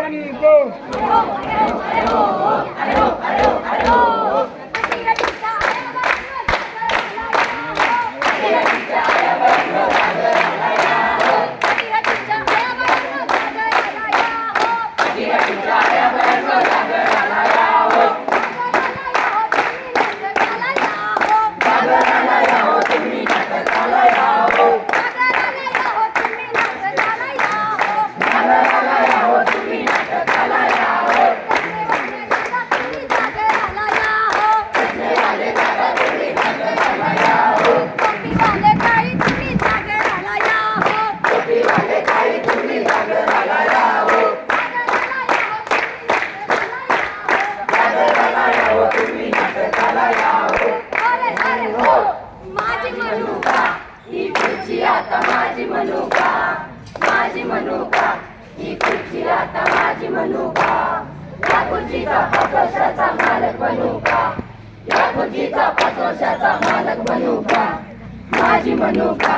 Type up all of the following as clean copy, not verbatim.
आणि गो. माझी मनुका ही खुर्ची आता माझी मनुका या खुर्चीचा 5 वर्षाचा मालक बनू का या खुर्चीचा 5 वर्षाचा मालक बनू का माझी मनुका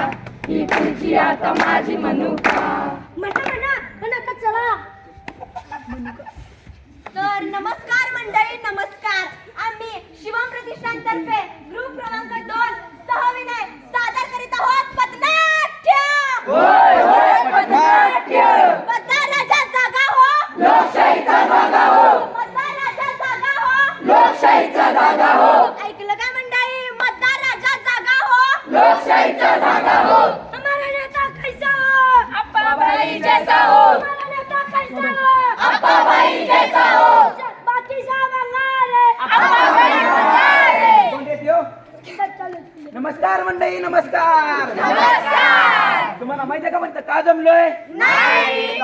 ही खुर्ची आता माझी मनुका म्हणा चला तर नमस्कार मंडळी नमस्कार आम्ही शिवम प्रतिष्ठानतर्फे ग्रुप क्रमांक 2 सहविनय सादर करीत आहोत पथनाट्य मतदार राजा जागा हो लोकशाहीचा जागा हो मतदार राजा जागा हो लोकशाहीचा जागा हो ऐकलं का मंडळी मतदार राजा जागा हो लोकशाहीचा जागा हो हमारा नेता कैसा हो अप्पाभाई जैसा हो हमारा नेता कैसा हो अप्पाभाई जैसा हो बाकी सब अंगारे अप्पाभाई बंगारे कोण देतो? नमस्कार मंडळी नमस्कार. नमस्कार तुम्हाला माहिती आहे का म्हणतं का जमलोय? नाही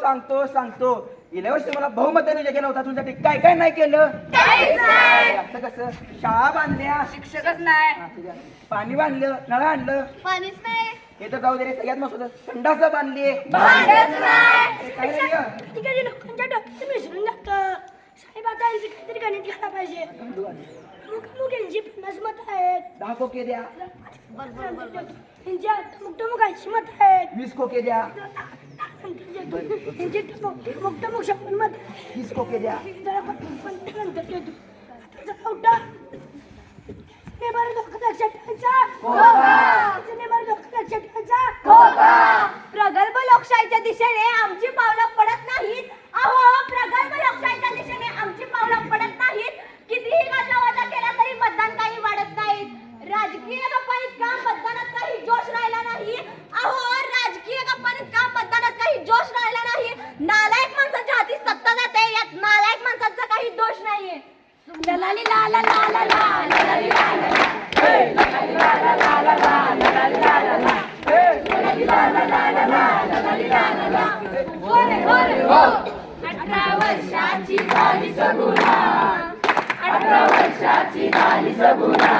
सांगतो गेल्या वर्षी मला बहुमताने विजय केला होता तुझ्यासाठी काय काय नाही केलं काहीच नाही असं कसं शाळा बांधल्या शिक्षकच नाही हा, ठीक आहे. पाणी बांधलं नळ आणलं पाणीच नाही हे तर जाऊ दे रे सगळ्यात महत्वाचं संडास बांधली भांडच नाही काय रे ग? ठिकाणी लोकांच्या डोक्यात मिसळून जातं साहेब आता यांची काहीतरी गणित घ्यायला पाहिजे मुख यांची 50 मत आहेत 10 खोके द्या यांची टमुक 80 मत आहेत 20 खोके द्या यांची टमुक 100 मत आहेत 30 खोके द्या जरा पण नंतर देतो आता जरा उठा बरं डोकं लक्षात ठेवायचा प्रगल्भ लोकशाहीच्या दिशेने आमची पावलं पडत नाहीत अहो प्रगल्भ लोकशाहीच्या दिशेने आमची पावलं पडत नाहीत कितीही गाजावाजा केला तरी मतदान काही वाढत नाहीत राजकीय गप्पांत का मतदानात काही जोश राहिला नाही अहो राजकीय गप्पांत का मतदानात काही जोश राहिला नाही नालायक माणसाच्या हाती सत्ता जाते यात नालायक माणसाचा काही दोष नाहीये ललाली ला ला ला ला ला ललाली ला ला ला हे ललाली ला ला ला ला ला ललाली ला ला ला हे ललाली ला ला ला ला ला ललाली ला ला ला होरे होरे हो 18 वर्षाची झाली सगुणा 18 वर्षाची झाली सगुणा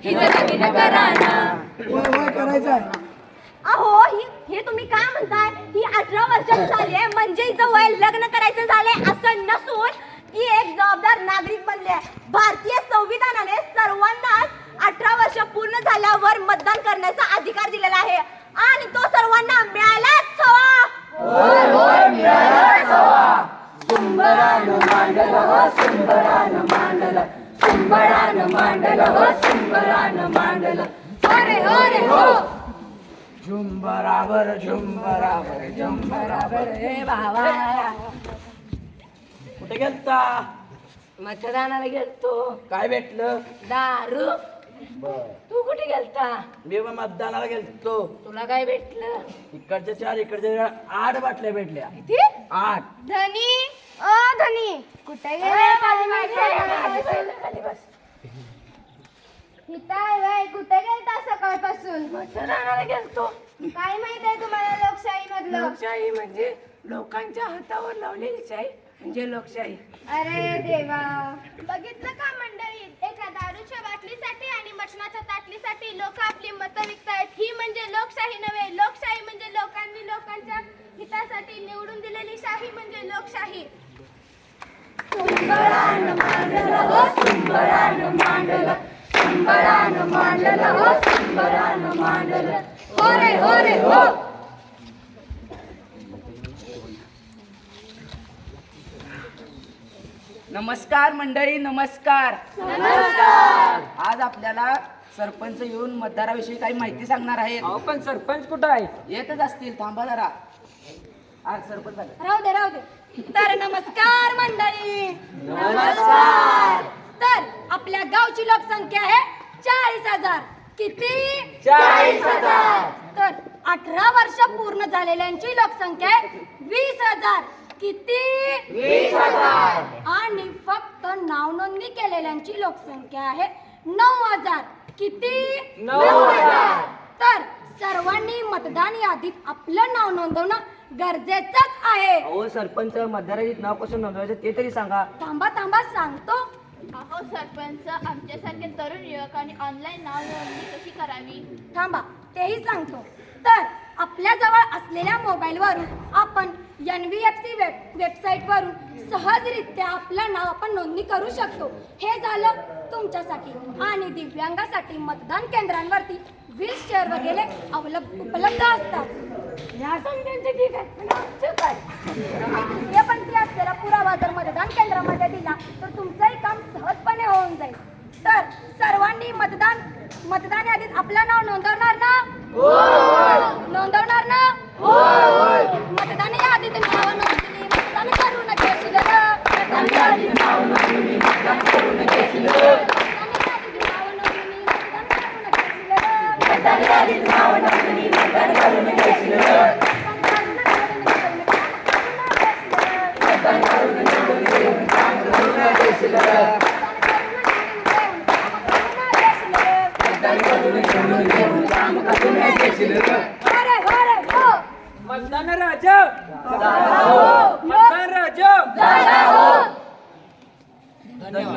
ही जगती कराना होय करायचं अहो हे तुम्ही काय म्हणताय ही 18 वर्षाची झाली आहे म्हणजे हिचं वय लग्न करायचं झालंय असं नसून ती एक जबाबदार नागरिक बनली आहे भारतीय संविधानाने सर्वांनाच 18 वर्ष पूर्ण झाल्यावर मतदान करण्याचा अधिकार दिलेला आहे आणि तो सर्वांना मिळालाच हवा होय होय मिळालाच हवा सुंबरानं मांडलं हो सुंबरानं मांडलं सुंबरानं मांडलं हो सुंबरानं मांडलं होरे होरे हो झुम बराबर हे बाबा कुठे गेलता मतदानाला गेलतो काय भेटलं दारू तू कुठे गेलता मी बा मतदानाला गेलतो तुला काय भेटलं इकडच्या 4 इकडच्या 8 बाटल्या भेटल्या किती 8 धनी धनी कुठे खाली बस कुठे गेलता सकाळपासून मतदानाला गेलतो काय माहित आहे तुम्हाला लोकशाही मधलं लोकशाही म्हणजे लोकांच्या हातावर लावलेली शाही म्हणजे लोकशाही अरे देवा बघितलं का मंडळी एका दारूच्या बाटलीसाठी आणि मटणाच्या ताटलीसाठी लोक आपली मतं विकतायत ही म्हणजे लोकशाही नव्हे लोकशाही म्हणजे लोकांनी लोकांच्या हितासाठी निवडून दिलेली शाही म्हणजे लोकशाही सुंबरानं मांडलं हो सुंबरानं मांडलं संबरानं मांडलं हो, संबरानं मांडलं. हो रे हो. नमस्कार मंडळी, नमस्कार. नमस्कार. आज आपल्याला सरपंच येऊन मतदाराविषयी काही माहिती सांगणार आहेत. अहो पण सरपंच कुठं आहे? येतच असतील, थांबा जरा. आज सरपंच आले. राहू दे. तर नमस्कार मंडळी. नमस्कार. तर आपल्या गावची लोकसंख्या आहे 40,000. किती? 40,000. तर 18 वर्ष पूर्ण झालेल्यांची लोकसंख्या आहे 20,000. किती? 20,000. आणि फक्त नाव नोंदणी केलेल्यांची लोकसंख्या आहे 9,000. किती? 9,000. तर सर्वांनी मतदान यादीत आपलं नाव नोंदवणं गरजेचंच आहे. अहो सरपंच मतदाराचे नाव कसं नोंदवायचं ते तरी सांगा. थांबा सांगतो. अहो सरपंच, आमच्यासारखे तरुण युवकांनी ऑनलाईन नाव नोंदणी कशी करावी? थांबा तेही सांगतो. तर आपल्या जवळ असलेल्या मोबाईलवरून आपण NVFC वेबसाईटवरून सहजरित्या आपलं नाव आपण नोंदणी करू शकतो. हे झालं तुमच्यासाठी. आणि दिव्यांगासाठी मतदान केंद्रांवरती व्हीलचेअर वगैरे उपलब्ध असतात. या संख्यांचे ठीक आहे, पण आमचं काय? हे पण ती असलेला पुरावा जर मतदान केंद्रामध्ये दिला तर तुमचंही काम सहजपणे होऊन जाईल. तर सर्वांनी मतदान यादीत आपलं नाव नोंदवणार ना? नोंदवणार ना? मतदान यादीत नाव नोंदणी मतदान करून घेशील ग. मतदान यादीत नाव नोंदणी मतदान करून घेशील ग. मतदान यादीत नाव नोंदणी मतदान करून घेशील ग. मतदान करून घेऊन काम करून घेशील ग. मतदान राजा, मतदान राजा. धन्यवाद.